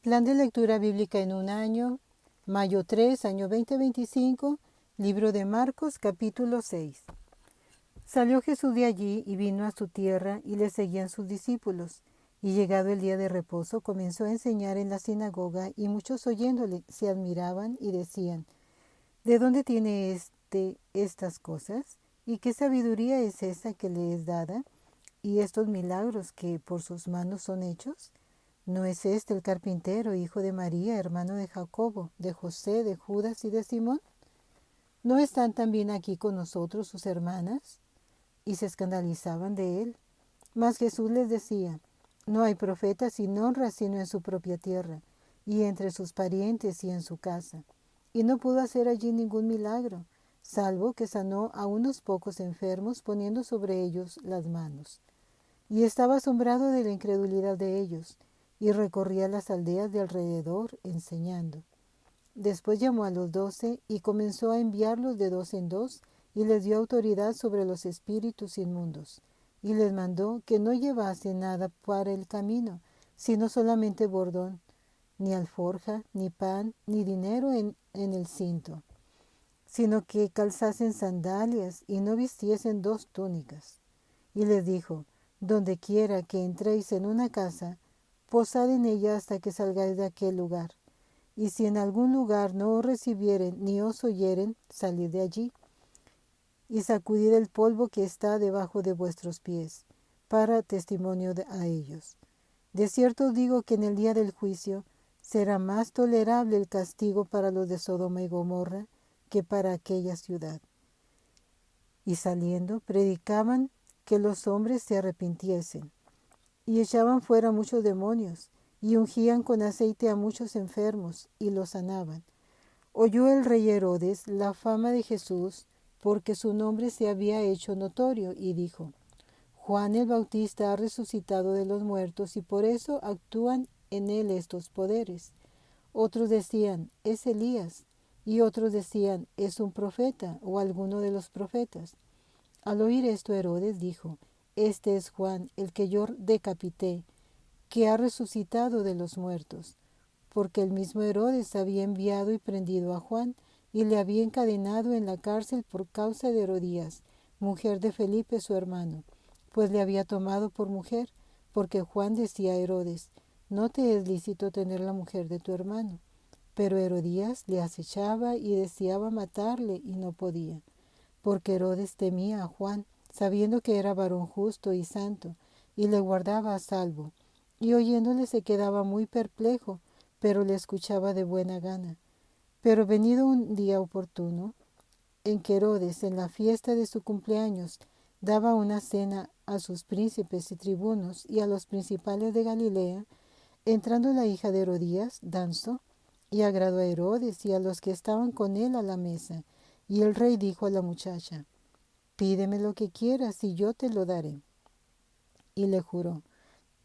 Plan de lectura bíblica en un año, mayo 3, año 2025, libro de Marcos, capítulo 6. Salió Jesús de allí y vino a su tierra y le seguían sus discípulos. Y llegado el día de reposo comenzó a enseñar en la sinagoga y muchos oyéndole se admiraban y decían, ¿de dónde tiene estas cosas? ¿Y qué sabiduría es esta que le es dada? ¿Y estos milagros que por sus manos son hechos? ¿No es este el carpintero, hijo de María, hermano de Jacobo, de José, de Judas y de Simón? ¿No están también aquí con nosotros sus hermanas? Y se escandalizaban de él. Mas Jesús les decía, no hay profeta sin honra sino en su propia tierra, y entre sus parientes y en su casa. Y no pudo hacer allí ningún milagro, salvo que sanó a unos pocos enfermos poniendo sobre ellos las manos. Y estaba asombrado de la incredulidad de ellos, y recorría las aldeas de alrededor enseñando. Después llamó a los 12 y comenzó a enviarlos de dos en dos, y les dio autoridad sobre los espíritus inmundos, y les mandó que no llevasen nada para el camino, sino solamente bordón, ni alforja, ni pan, ni dinero en el cinto, sino que calzasen sandalias y no vistiesen dos túnicas. Y les dijo, donde quiera que entréis en una casa, posad en ella hasta que salgáis de aquel lugar. Y si en algún lugar no os recibieren ni os oyeren, salid de allí, y sacudid el polvo que está debajo de vuestros pies, para testimonio a ellos. De cierto os digo que en el día del juicio será más tolerable el castigo para los de Sodoma y Gomorra que para aquella ciudad. Y saliendo, predicaban que los hombres se arrepintiesen, y echaban fuera muchos demonios, y ungían con aceite a muchos enfermos, y los sanaban. Oyó el rey Herodes la fama de Jesús, porque su nombre se había hecho notorio, y dijo, Juan el Bautista ha resucitado de los muertos, y por eso actúan en él estos poderes. Otros decían, es Elías, y otros decían, es un profeta, o alguno de los profetas. Al oír esto Herodes dijo, este es Juan, el que yo decapité, que ha resucitado de los muertos, porque el mismo Herodes había enviado y prendido a Juan, y le había encadenado en la cárcel por causa de Herodías, mujer de Felipe su hermano, pues le había tomado por mujer, porque Juan decía a Herodes, no te es lícito tener la mujer de tu hermano. Pero Herodías le acechaba y deseaba matarle, y no podía, porque Herodes temía a Juan, sabiendo que era varón justo y santo, y le guardaba a salvo, y oyéndole se quedaba muy perplejo, pero le escuchaba de buena gana. Pero venido un día oportuno, en que Herodes, en la fiesta de su cumpleaños, daba una cena a sus príncipes y tribunos y a los principales de Galilea, entrando la hija de Herodías, danzó, y agradó a Herodes y a los que estaban con él a la mesa. Y el rey dijo a la muchacha, pídeme lo que quieras y yo te lo daré. Y le juró,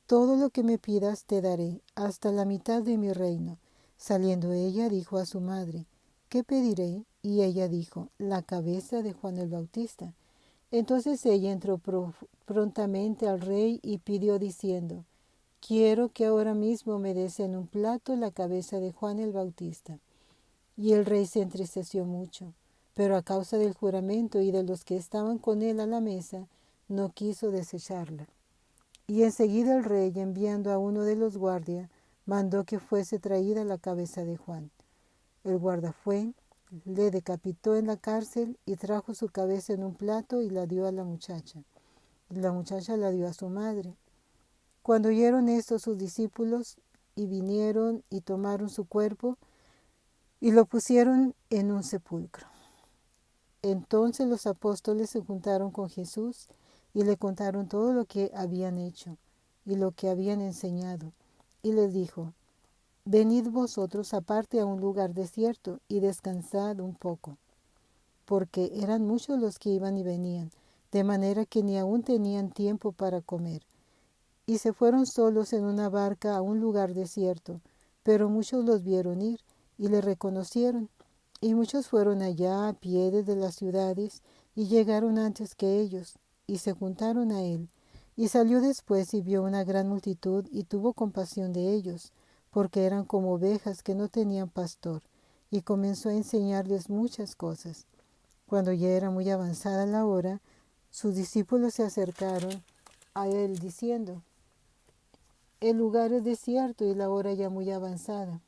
todo lo que me pidas te daré, hasta la mitad de mi reino. Saliendo ella dijo a su madre, ¿qué pediré? Y ella dijo, la cabeza de Juan el Bautista. Entonces ella entró prontamente al rey y pidió diciendo, quiero que ahora mismo me des en un plato la cabeza de Juan el Bautista. Y el rey se entristeció mucho, pero a causa del juramento y de los que estaban con él a la mesa, no quiso desecharla. Y enseguida el rey, enviando a uno de los guardias, mandó que fuese traída la cabeza de Juan. El guarda fue, le decapitó en la cárcel y trajo su cabeza en un plato y la dio a la muchacha. Y la muchacha la dio a su madre. Cuando oyeron esto sus discípulos, y vinieron y tomaron su cuerpo, y lo pusieron en un sepulcro. Entonces los apóstoles se juntaron con Jesús y le contaron todo lo que habían hecho y lo que habían enseñado. Y les dijo, venid vosotros aparte a un lugar desierto y descansad un poco, porque eran muchos los que iban y venían, de manera que ni aún tenían tiempo para comer. Y se fueron solos en una barca a un lugar desierto, pero muchos los vieron ir y le reconocieron. Y muchos fueron allá a pie desde las ciudades y llegaron antes que ellos, y se juntaron a él. Y salió después y vio una gran multitud y tuvo compasión de ellos, porque eran como ovejas que no tenían pastor, y comenzó a enseñarles muchas cosas. Cuando ya era muy avanzada la hora, sus discípulos se acercaron a él diciendo: el lugar es desierto y la hora ya muy avanzada.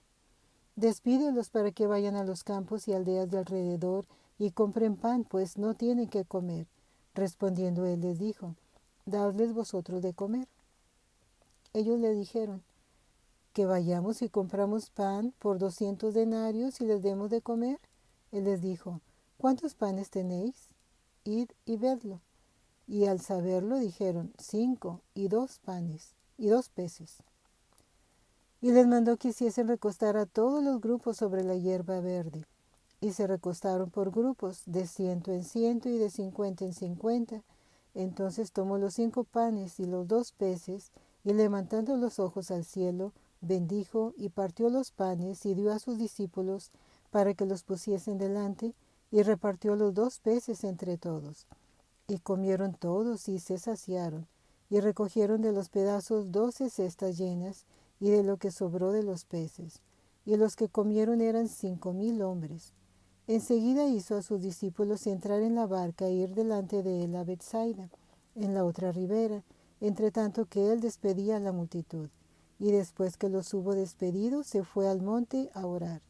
Despídelos para que vayan a los campos y aldeas de alrededor y compren pan, pues no tienen que comer. Respondiendo él les dijo: dadles vosotros de comer. Ellos le dijeron: que vayamos y compramos pan por 200 denarios y les demos de comer. Él les dijo: ¿cuántos panes tenéis? Id y vedlo. Y al saberlo dijeron: 5 y 2 panes y 2 peces. Y les mandó que hiciesen recostar a todos los grupos sobre la hierba verde. Y se recostaron por grupos, de 100 en 100 y de 50 en 50. Entonces tomó los 5 panes y los 2 peces, y levantando los ojos al cielo, bendijo y partió los panes y dio a sus discípulos para que los pusiesen delante, y repartió los 2 peces entre todos. Y comieron todos y se saciaron, y recogieron de los pedazos 12 cestas llenas, y de lo que sobró de los peces. Y los que comieron eran 5000 hombres. Enseguida hizo a sus discípulos entrar en la barca e ir delante de él a Betsaida, en la otra ribera, entre tanto que él despedía a la multitud. Y después que los hubo despedido, se fue al monte a orar.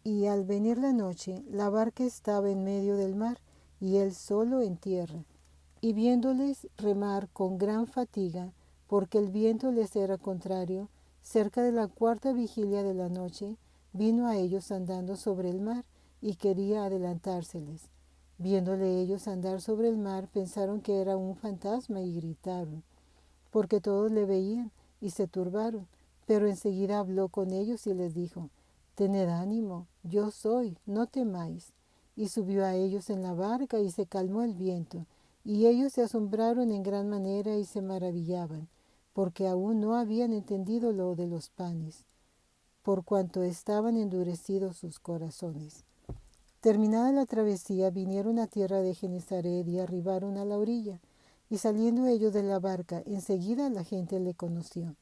Y al venir la noche, la barca estaba en medio del mar, y él solo en tierra. Y viéndoles remar con gran fatiga, porque el viento les era contrario, cerca de la 4ª vigilia de la noche, vino a ellos andando sobre el mar, y quería adelantárseles. Viéndole ellos andar sobre el mar, pensaron que era un fantasma y gritaron, porque todos le veían y se turbaron. Pero enseguida habló con ellos y les dijo: tened ánimo, yo soy, no temáis. Y subió a ellos en la barca y se calmó el viento, y ellos se asombraron en gran manera y se maravillaban, porque aún no habían entendido lo de los panes, por cuanto estaban endurecidos sus corazones. Terminada la travesía, vinieron a tierra de Genesaret y arribaron a la orilla. Y saliendo ellos de la barca, enseguida la gente le conoció.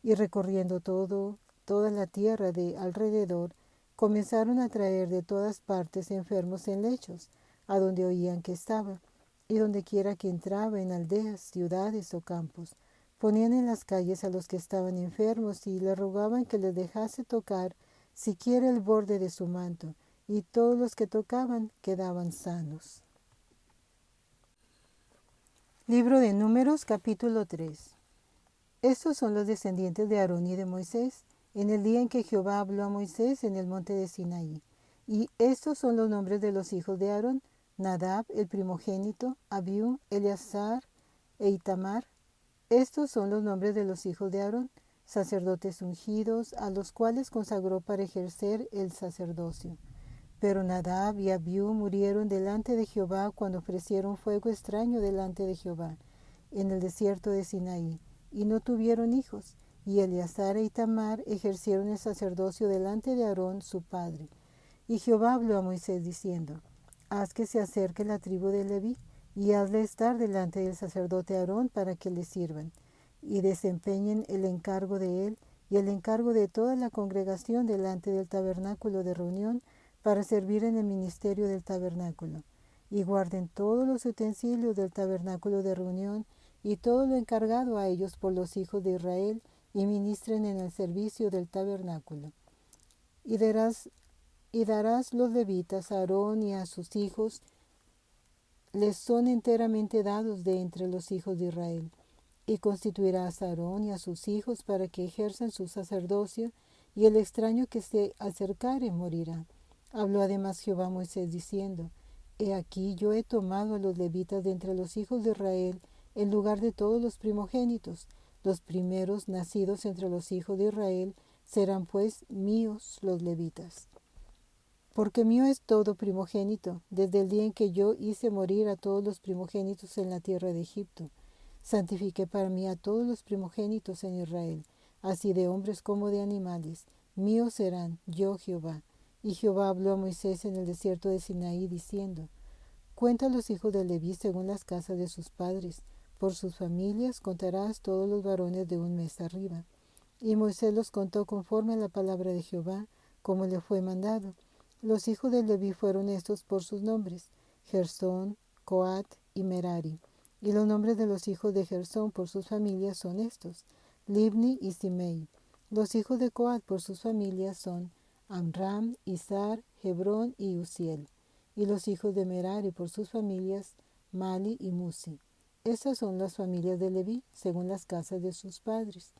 Y recorriendo toda la tierra de alrededor, comenzaron a traer de todas partes enfermos en lechos, a donde oían que estaba, y donde quiera que entraba, en aldeas, ciudades o campos. Ponían en las calles a los que estaban enfermos y le rogaban que les dejase tocar siquiera el borde de su manto, y todos los que tocaban quedaban sanos. Libro de Números, capítulo 3. Estos son los descendientes de Aarón y de Moisés, en el día en que Jehová habló a Moisés en el monte de Sinaí. Y estos son los nombres de los hijos de Aarón: Nadab, el primogénito, Abiú, Eleazar e Itamar. Estos son los nombres de los hijos de Aarón, sacerdotes ungidos, a los cuales consagró para ejercer el sacerdocio. Pero Nadab y Abiú murieron delante de Jehová cuando ofrecieron fuego extraño delante de Jehová en el desierto de Sinaí, y no tuvieron hijos. Y Eleazar e Itamar ejercieron el sacerdocio delante de Aarón su padre. Y Jehová habló a Moisés diciendo: haz que se acerque la tribu de Leví, y hazle estar delante del sacerdote Aarón para que le sirvan, y desempeñen el encargo de él y el encargo de toda la congregación delante del tabernáculo de reunión, para servir en el ministerio del tabernáculo, y guarden todos los utensilios del tabernáculo de reunión y todo lo encargado a ellos por los hijos de Israel, y ministren en el servicio del tabernáculo. Y darás los levitas a Aarón y a sus hijos, les son enteramente dados de entre los hijos de Israel. Y constituirás a Aarón y a sus hijos para que ejerzan su sacerdocio, y el extraño que se acercare morirá. Habló además Jehová a Moisés diciendo: he aquí yo he tomado a los levitas de entre los hijos de Israel en lugar de todos los primogénitos. Los primeros nacidos entre los hijos de Israel serán pues míos los levitas. Porque mío es todo primogénito, desde el día en que yo hice morir a todos los primogénitos en la tierra de Egipto. Santifiqué para mí a todos los primogénitos en Israel, así de hombres como de animales. Míos serán, yo Jehová. Y Jehová habló a Moisés en el desierto de Sinaí, diciendo: cuenta a los hijos de Leví según las casas de sus padres. Por sus familias contarás todos los varones de un mes arriba. Y Moisés los contó conforme a la palabra de Jehová, como le fue mandado. Los hijos de Leví fueron estos por sus nombres: Gersón, Coat y Merari. Y los nombres de los hijos de Gersón por sus familias son estos: Libni y Simei. Los hijos de Coat por sus familias son Amram, Izar, Hebrón y Uziel. Y los hijos de Merari por sus familias, Mali y Musi. Estas son las familias de Leví, según las casas de sus padres.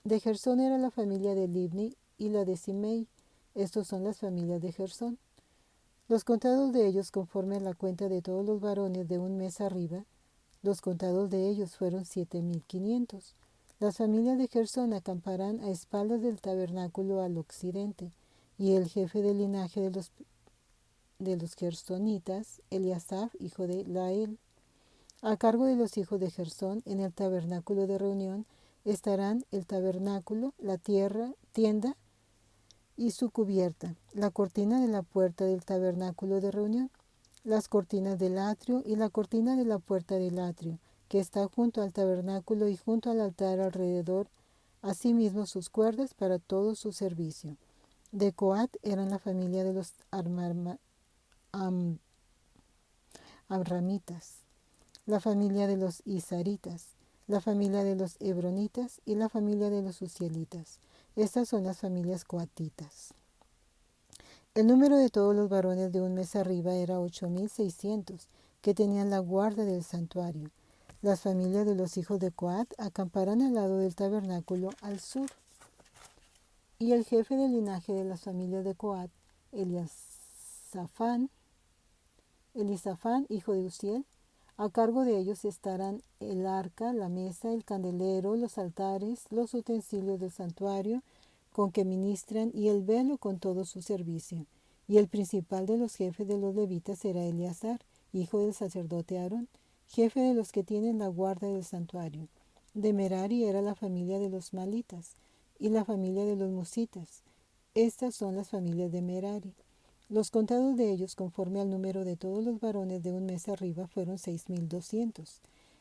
De Gersón era la familia de Libni y la de Simei. Estos son las familias de Gersón. Los contados de ellos, conforme a la cuenta de todos los varones de un mes arriba, los contados de ellos fueron 7,500. Las familias de Gersón acamparán a espaldas del tabernáculo al occidente, y el jefe del linaje de los gersonitas, Eliasaf, hijo de Lael. A cargo de los hijos de Gersón, en el tabernáculo de reunión, estarán el tabernáculo, la tienda y su cubierta, la cortina de la puerta del tabernáculo de reunión, las cortinas del atrio y la cortina de la puerta del atrio, que está junto al tabernáculo y junto al altar alrededor, asimismo sus cuerdas para todo su servicio. De Coat eran la familia de los amramitas, la familia de los isaritas, la familia de los hebronitas y la familia de los uzielitas. Estas son las familias coatitas. El número de todos los varones de un mes arriba era 8,600, que tenían la guarda del santuario. Las familias de los hijos de Coat acamparán al lado del tabernáculo al sur. Y el jefe del linaje de las familias de Coat, Elisafán, hijo de Uziel. A cargo de ellos estarán el arca, la mesa, el candelero, los altares, los utensilios del santuario con que ministran y el velo con todo su servicio. Y el principal de los jefes de los levitas será Eleazar, hijo del sacerdote Aarón, jefe de los que tienen la guarda del santuario. De Merari era la familia de los malitas y la familia de los musitas. Estas son las familias de Merari. Los contados de ellos, conforme al número de todos los varones de un mes arriba, fueron 6,200.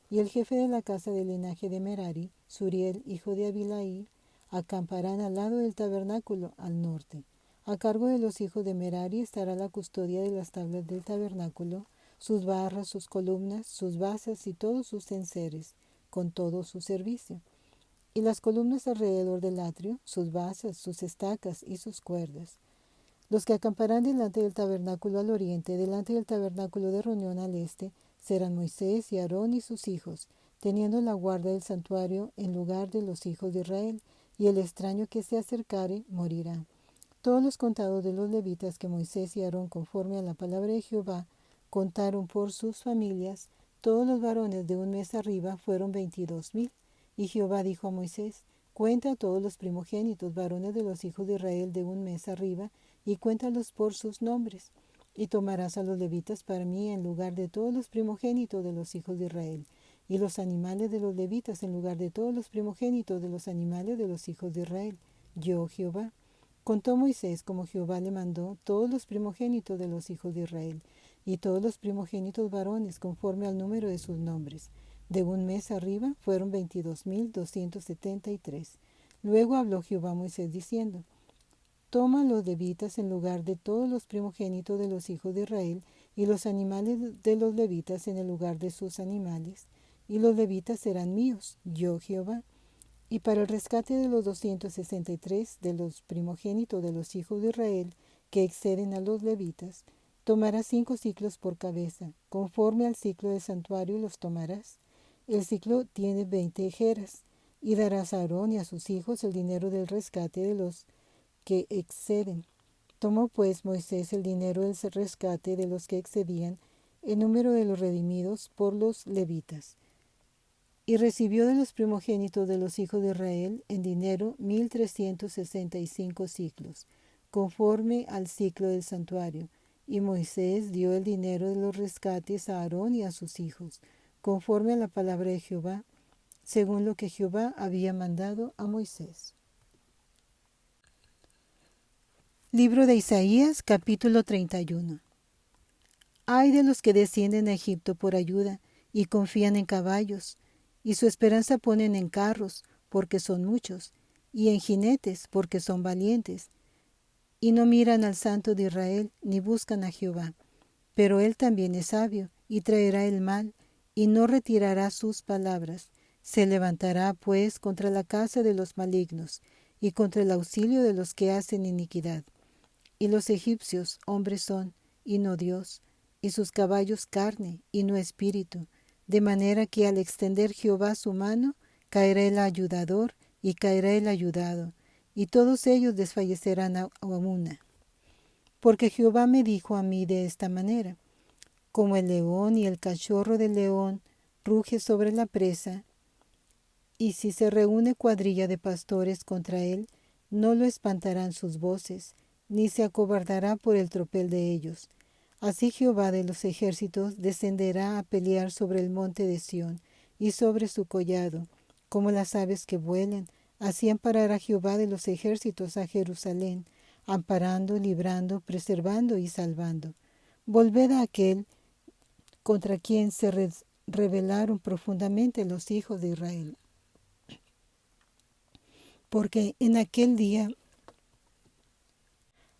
Y el jefe de la casa del linaje de Merari, Suriel, hijo de Abilaí, acamparán al lado del tabernáculo, al norte. A cargo de los hijos de Merari estará la custodia de las tablas del tabernáculo, sus barras, sus columnas, sus basas y todos sus enseres, con todo su servicio. Y las columnas alrededor del atrio, sus basas, sus estacas y sus cuerdas. Los que acamparán delante del tabernáculo al oriente, delante del tabernáculo de reunión al este, serán Moisés y Aarón y sus hijos, teniendo la guarda del santuario en lugar de los hijos de Israel, y el extraño que se acercare morirá. Todos los contados de los levitas que Moisés y Aarón, conforme a la palabra de Jehová, contaron por sus familias, todos los varones de un mes arriba fueron 22,000. Y Jehová dijo a Moisés: cuenta a todos los primogénitos varones de los hijos de Israel de un mes arriba, y cuéntalos por sus nombres. Y tomarás a los levitas para mí en lugar de todos los primogénitos de los hijos de Israel, y los animales de los levitas en lugar de todos los primogénitos de los animales de los hijos de Israel. Yo, Jehová. Contó Moisés, como Jehová le mandó, todos los primogénitos de los hijos de Israel, y todos los primogénitos varones, conforme al número de sus nombres. De un mes arriba fueron 22,273. Luego habló Jehová a Moisés diciendo: toma los levitas en lugar de todos los primogénitos de los hijos de Israel, y los animales de los levitas en el lugar de sus animales, y los levitas serán míos, yo Jehová. Y para el rescate de los 263 de los primogénitos de los hijos de Israel, que exceden a los levitas, tomarás 5 siclos por cabeza, conforme al ciclo del santuario los tomarás. El ciclo tiene 20 ejeras, y darás a Aarón y a sus hijos el dinero del rescate de los que exceden. Tomó pues Moisés el dinero del rescate de los que excedían el número de los redimidos por los levitas, y recibió de los primogénitos de los hijos de Israel en dinero 1,365 siclos, conforme al ciclo del santuario. Y Moisés dio el dinero de los rescates a Aarón y a sus hijos, conforme a la palabra de Jehová, según lo que Jehová había mandado a Moisés. Libro de Isaías, capítulo 31. Ay de los que descienden a Egipto por ayuda y confían en caballos, y su esperanza ponen en carros, porque son muchos, y en jinetes, porque son valientes. Y no miran al Santo de Israel, ni buscan a Jehová. Pero él también es sabio, y traerá el mal, y no retirará sus palabras. Se levantará, pues, contra la casa de los malignos, y contra el auxilio de los que hacen iniquidad. Y los egipcios hombres son, y no Dios, y sus caballos carne, y no espíritu, de manera que al extender Jehová su mano, caerá el ayudador, y caerá el ayudado, y todos ellos desfallecerán a una. Porque Jehová me dijo a mí de esta manera: como el león y el cachorro del león ruge sobre la presa, y si se reúne cuadrilla de pastores contra él, no lo espantarán sus voces, ni se acobardará por el tropel de ellos. Así Jehová de los ejércitos descenderá a pelear sobre el monte de Sión y sobre su collado, como las aves que vuelan. Así amparará Jehová de los ejércitos a Jerusalén, amparando, librando, preservando y salvando. Volved a aquel contra quien se rebelaron profundamente los hijos de Israel. Porque en aquel día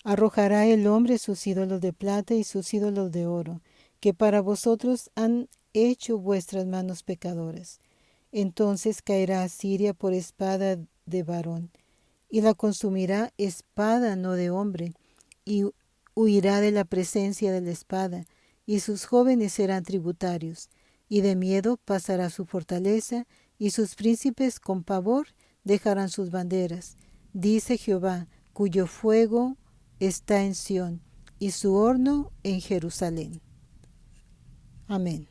arrojará el hombre sus ídolos de plata y sus ídolos de oro, que para vosotros han hecho vuestras manos pecadoras. Entonces caerá Asiria por espada de varón, y la consumirá espada no de hombre, y huirá de la presencia de la espada, y sus jóvenes serán tributarios, y de miedo pasará su fortaleza, y sus príncipes con pavor dejarán sus banderas. Dice Jehová, cuyo fuego está en Sión, y su horno en Jerusalén. Amén.